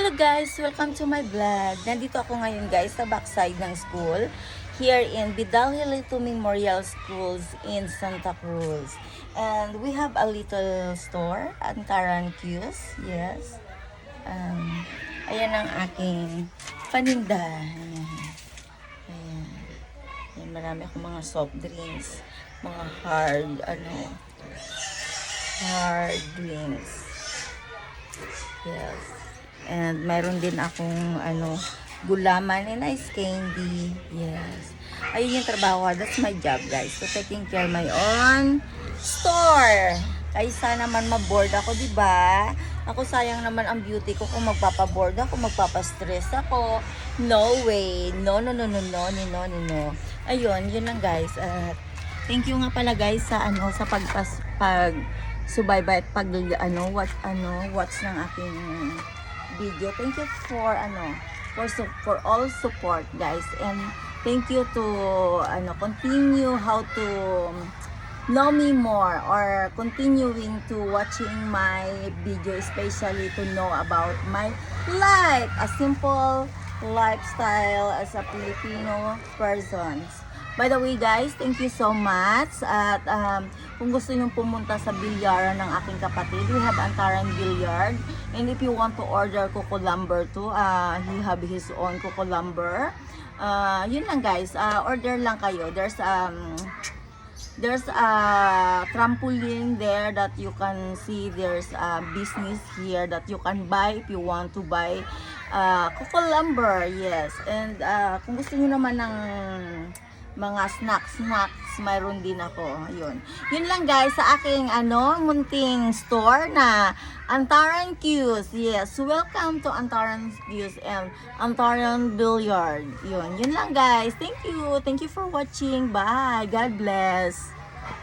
Hello guys! Welcome to my vlog. Nandito ako ngayon guys sa backside ng school here in Vidal Hilito Memorial Schools in Santa Cruz. And we have a little store, Antaran Q's. Yes. Ayan ang aking paninda. Ayan. Ayan, marami akong mga soft drinks, mga hard drinks. Yes. And mayroon din akong gulaman and ice candy. Yes. Ayun yung trabaho. That's my job, guys. So, taking care my own store. Kaysa naman maboard ako, di ba? Ako sayang naman ang beauty ko kung magpapaboard ako, magpapastress ako. No way. No. Ayun, yun lang, guys. Thank you nga pala, guys, sa subaybay at watch ng aking video. Thank you for all support, guys, and thank you to continue how to know me more or continuing to watching my video, especially to know about my life, a simple lifestyle as a Filipino person. By the way, guys, thank you so much. At kung gusto nyo pumunta sa bilyaran ng aking kapatid, we have Antaran Billiard. And if you want to order Coco Lumber too, he have his own Coco Lumber. Yun lang, guys. Order lang kayo. There's a trampoline there that you can see. There's a business here that you can buy if you want to buy Coco Lumber. Yes. And kung gusto nyo naman ng mga snacks, mayroon din ako. Yun lang, guys, sa aking munting store na Antaran Q's. Yes, welcome to Antaran Q's and Antaran Billiard. Yun lang, guys. Thank you for watching. Bye. God bless.